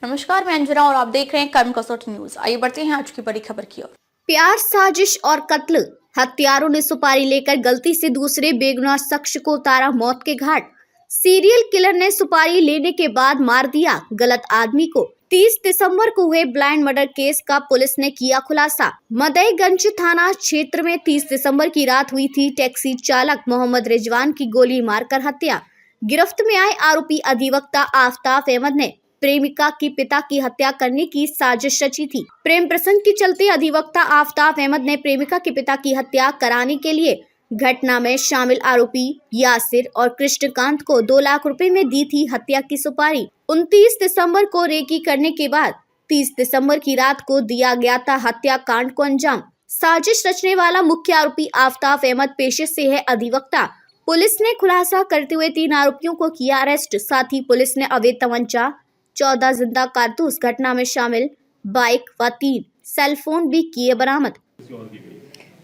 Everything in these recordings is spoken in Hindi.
नमस्कार, मैं अंजना और आप देख रहे हैं कर्म कसौटी न्यूज। आइए बढ़ते हैं आज की बड़ी खबर की ओर। प्यार, साजिश और कत्ल। हत्यारों ने सुपारी लेकर गलती से दूसरे बेगुनाह शख्स को उतारा मौत के घाट। सीरियल किलर ने सुपारी लेने के बाद मार दिया गलत आदमी को। 30 दिसंबर को हुए ब्लाइंड मर्डर केस का पुलिस ने किया खुलासा। मदईगंज थाना क्षेत्र में 30 दिसंबर की रात हुई थी टैक्सी चालक मोहम्मद रिजवान की गोली मारकर हत्या। गिरफ्त में आए आरोपी अधिवक्ता आफताब अहमद ने प्रेमिका की पिता की हत्या करने की साजिश रची थी। प्रेम प्रसंग के चलते अधिवक्ता आफताब अहमद ने प्रेमिका के पिता की हत्या कराने के लिए घटना में शामिल आरोपी यासिर और कृष्णकांत को 2 लाख रुपए में दी थी हत्या की सुपारी। 29 दिसंबर को रेकी करने के बाद 30 दिसंबर की रात को दिया गया था हत्याकांड को अंजाम। साजिश रचने वाला मुख्य आरोपी आफताब अहमद पेशे से है अधिवक्ता। पुलिस ने खुलासा करते हुए 3 आरोपियों को किया अरेस्ट। साथ ही पुलिस ने अवैध तमंचा, 14 जिंदा कारतूस, घटना में शामिल बाइक व 3 सेलफोन भी किए बरामद।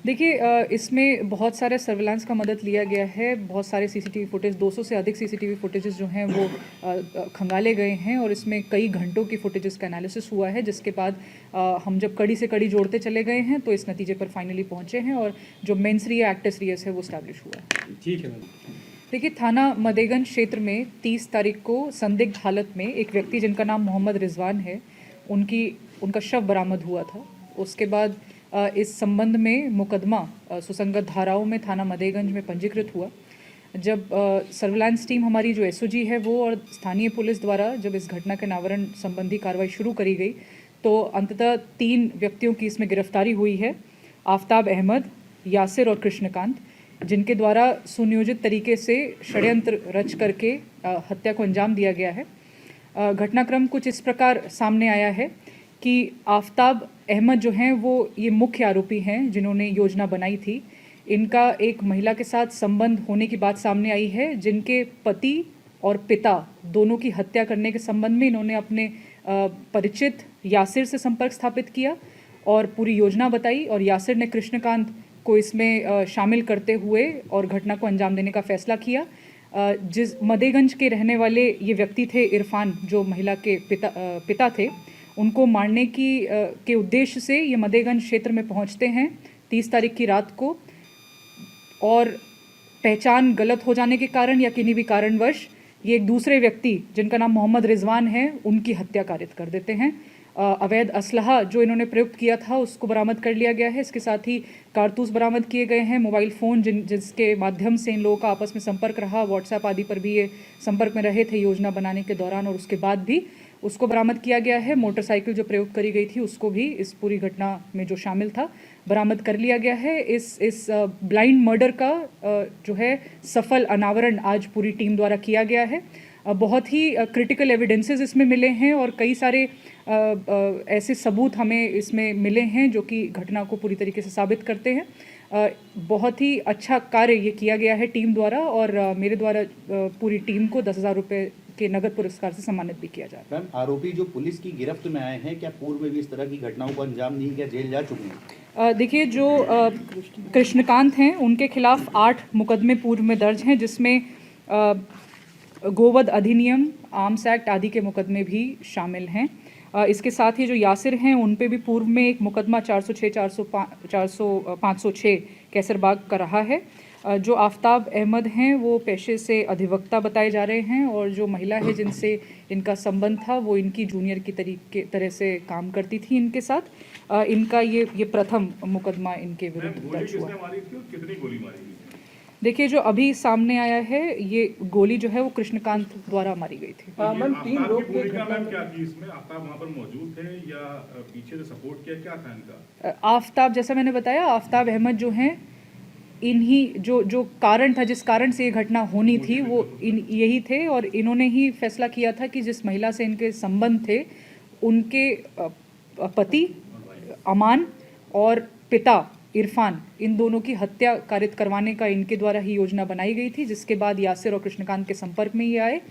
देखिए, इसमें बहुत सारे सर्विलांस का मदद लिया गया है। बहुत सारे सीसीटीवी फुटेज, 200 से अधिक सीसीटीवी फुटेजेस जो हैं वो खंगाले गए हैं और इसमें कई घंटों की फुटेजेस का एनालिसिस हुआ है, जिसके बाद हम जब कड़ी से कड़ी जोड़ते चले गए हैं तो इस नतीजे पर फाइनली पहुंचे हैं और जो मेंस रिया एक्टस रियस है वो स्टैब्लिश हुआ है। ठीक है मैम। देखिए, थाना मदेगंज क्षेत्र में 30 तारीख को संदिग्ध हालत में एक व्यक्ति जिनका नाम मोहम्मद रिजवान है, उनका शव बरामद हुआ था। उसके बाद इस संबंध में मुकदमा सुसंगत धाराओं में थाना मदेगंज में पंजीकृत हुआ। जब सर्विलांस टीम हमारी जो एसओजी है वो और स्थानीय पुलिस द्वारा जब इस घटना के अनावरण संबंधी कार्रवाई शुरू करी गई तो अंततः 3 व्यक्तियों की इसमें गिरफ्तारी हुई है। आफताब अहमद, यासिर और कृष्णकांत, जिनके द्वारा सुनियोजित तरीके से षड्यंत्र रच करके हत्या को अंजाम दिया गया है। घटनाक्रम कुछ इस प्रकार सामने आया है कि आफताब अहमद जो हैं वो ये मुख्य आरोपी हैं जिन्होंने योजना बनाई थी। इनका एक महिला के साथ संबंध होने की बात सामने आई है, जिनके पति और पिता दोनों की हत्या करने के संबंध में इन्होंने अपने परिचित यासिर से संपर्क स्थापित किया और पूरी योजना बताई और यासिर ने कृष्णकांत को इसमें शामिल करते हुए और घटना को अंजाम देने का फैसला किया। जिस मदेगंज के रहने वाले ये व्यक्ति थे इरफान, जो महिला के पिता थे, उनको मारने के उद्देश्य से ये मदेगंज क्षेत्र में पहुंचते हैं 30 तारीख की रात को और पहचान गलत हो जाने के कारण या किन्हीं भी कारणवश ये एक दूसरे व्यक्ति जिनका नाम मोहम्मद रिजवान है उनकी हत्या कारित कर देते हैं। अवैध असलहा जो इन्होंने प्रयुक्त किया था उसको बरामद कर लिया गया है। इसके साथ ही कारतूस बरामद किए गए हैं, मोबाइल फ़ोन जिसके माध्यम से इन लोगों का आपस में संपर्क रहा, व्हाट्सएप आदि पर भी ये संपर्क में रहे थे योजना बनाने के दौरान और उसके बाद भी उसको बरामद किया गया है। मोटरसाइकिल जो प्रयोग करी गई थी उसको भी इस पूरी घटना में जो शामिल था बरामद कर लिया गया है। इस ब्लाइंड मर्डर का जो है सफल अनावरण आज पूरी टीम द्वारा किया गया है। बहुत ही क्रिटिकल एविडेंसेस इसमें मिले हैं और कई सारे ऐसे सबूत हमें इसमें मिले हैं जो कि घटना को पूरी तरीके से साबित करते हैं। बहुत ही अच्छा कार्य ये किया गया है टीम द्वारा और मेरे द्वारा पूरी टीम को 10,000 रुपये के नगद पुरस्कार से सम्मानित भी किया जा रहा है। मैम, आरोपी जो पुलिस की गिरफ्त में आए हैं, क्या पूर्व में भी इस तरह की घटनाओं को अंजाम नहीं किया, जेल जा चुके हैं? देखिए, जो कृष्णकांत हैं उनके खिलाफ 8 मुकदमे पूर्व में दर्ज हैं, जिसमें गोवध अधिनियम, आर्म्स एक्ट आदि के मुकदमे भी शामिल हैं। इसके साथ ही जो यासिर हैं उन पे भी पूर्व में एक मुकदमा 506 कैसरबाग का रहा है। जो आफताब अहमद हैं वो पेशे से अधिवक्ता बताए जा रहे हैं और जो महिला है जिनसे इनका संबंध था वो इनकी जूनियर की तरह से काम करती थी इनके साथ। इनका ये प्रथम मुकदमा इनके विरुद्ध दर्ज हुआ। कितनी गोली मारी गई? देखिए, जो अभी सामने आया है ये गोली जो है वो कृष्णकांत द्वारा मारी गई थी। मैम, 3 लोग की भूमिका मैम क्या थी इसमें? आफताब वहाँ पर मौजूद थे या पीछे से सपोर्ट किया, क्या था इनका? आफताब, जैसा मैंने बताया, आफताब अहमद जो हैं इन्हीं जो कारण था, जिस कारण से ये घटना होनी थी वो यही थे और इन्होंने ही फैसला किया था कि जिस महिला से इनके संबंध थे उनके पति अमान और पिता इरफान, इन दोनों की हत्या कारित करवाने का इनके द्वारा ही योजना बनाई गई थी, जिसके बाद यासिर और कृष्णकांत के संपर्क में ये आए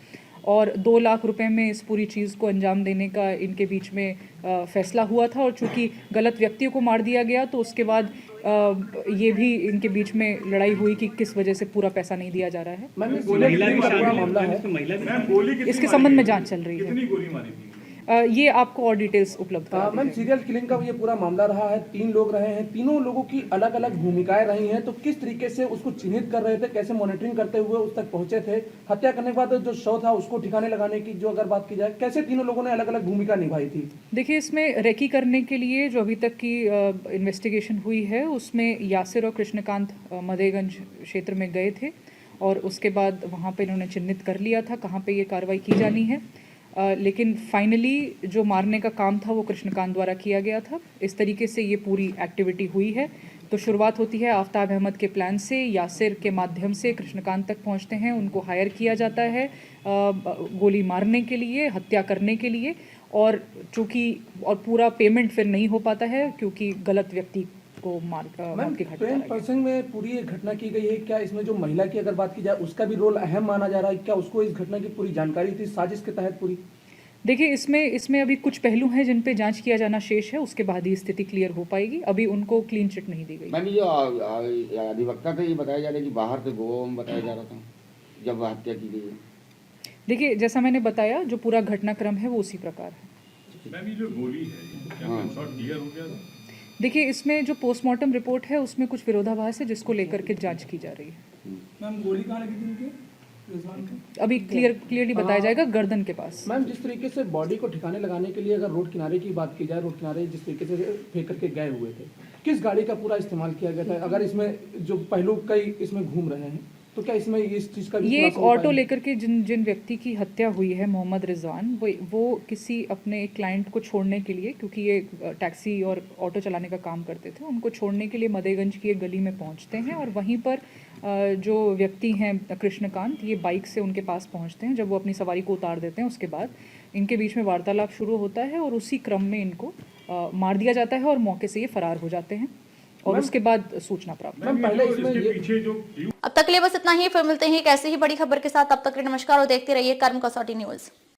और 2 लाख रुपए में इस पूरी चीज़ को अंजाम देने का इनके बीच में फैसला हुआ था। और चूंकि गलत व्यक्तियों को मार दिया गया तो उसके बाद ये भी इनके बीच में लड़ाई हुई कि किस वजह से पूरा पैसा नहीं दिया जा रहा है। इसके संबंध में जांच चल रही है। ये आपको और डिटेल्स उपलब्ध करा दी मैम, जाएगी। सीरियल किलिंग का ये पूरा मामला रहा है, 3 लोग रहे हैं, तीनों लोगों की अलग अलग भूमिकाएं रही हैं, तो किस तरीके से उसको चिन्हित कर रहे थे, कैसे मॉनिटरिंग करते हुए उस तक पहुंचे थे, हत्या करने के बाद जो शव था उसको ठिकाने लगाने की जो अगर बात की जाए, कैसे तीनों लोगों ने अलग अलग भूमिका निभाई थी? देखिए, इसमें रेकी करने के लिए जो अभी तक की इन्वेस्टिगेशन हुई है उसमें यासिर और कृष्णकांत मदेगंज क्षेत्र में गए थे और उसके बाद वहाँ पे इन्होंने चिन्हित कर लिया था कहाँ पे ये कार्रवाई की जानी है। लेकिन फाइनली जो मारने का काम था वो कृष्णकांत द्वारा किया गया था। इस तरीके से ये पूरी एक्टिविटी हुई है। तो शुरुआत होती है आफ्ताब अहमद के प्लान से, यासिर के माध्यम से कृष्णकांत तक पहुंचते हैं, उनको हायर किया जाता है गोली मारने के लिए, हत्या करने के लिए, और चूँकि और पूरा पेमेंट फिर नहीं हो पाता है क्योंकि गलत व्यक्ति को मौत की घटना ट्रेन पर्सन में पूरी ये घटना की गई है, क्या इसमें जो महिला की अगर बात की जाए उसका भी रोल अहम माना जा रहा है? क्या उसको इस घटना की पूरी जानकारी थी साजिश के तहत पूरी? देखिए, इसमें अभी कुछ पहलू हैं जिन पे जांच किया जाना शेष है, उसके बाद ही स्थिति क्लियर हो पाएगी। अभी उनको क्लीन चिट नहीं दी गई। मैम, ये जो अधिवक्ता थे ये बताया जा रहा है कि बाहर से गोवा में बताया जा रहा था जब हत्या की गई है। देखिए, जैसा मैंने बताया, जो पूरा घटनाक्रम है वो उसी प्रकार है। मैम, ये जो गोली है क्या शॉट क्लियर हो गया था? देखिए, इसमें जो पोस्टमार्टम रिपोर्ट है उसमें कुछ विरोधाभास है जिसको लेकर के जांच की जा रही है। मैम, गोली कहाँ लगी थी उनके? अभी क्लियरली बताया जाएगा, गर्दन के पास। मैम, जिस तरीके से बॉडी को ठिकाने लगाने के लिए अगर रोड किनारे की बात की जाए, रोड किनारे जिस तरीके से फेंक करके गए हुए थे, किस गाड़ी का पूरा इस्तेमाल किया गया था? अगर इसमें जो पहलू कई इसमें घूम रहे हैं तो क्या इसमें इस चीज़ का भी ये एक खुलासा हो ऑटो पाएगा? लेकर के जिन व्यक्ति की हत्या हुई है, मोहम्मद रिजवान, वो किसी अपने क्लाइंट को छोड़ने के लिए, क्योंकि ये टैक्सी और ऑटो चलाने का काम करते थे, उनको छोड़ने के लिए मदेगंज की एक गली में पहुंचते हैं और वहीं पर जो व्यक्ति हैं कृष्णकांत, ये बाइक से उनके पास पहुंचते हैं। जब वो अपनी सवारी को उतार देते हैं उसके बाद इनके बीच में वार्तालाप शुरू होता है और उसी क्रम में इनको मार दिया जाता है और मौके से ये फरार हो जाते हैं और उसके बाद सूचना प्राप्त। मैम, पहले इसमें इसके ये पीछे जो अब तक के लिए बस इतना ही। फिर मिलते हैं एक ऐसे ही बड़ी खबर के साथ। तब तक के लिए नमस्कार और देखते रहिए कर्म कसौटी न्यूज।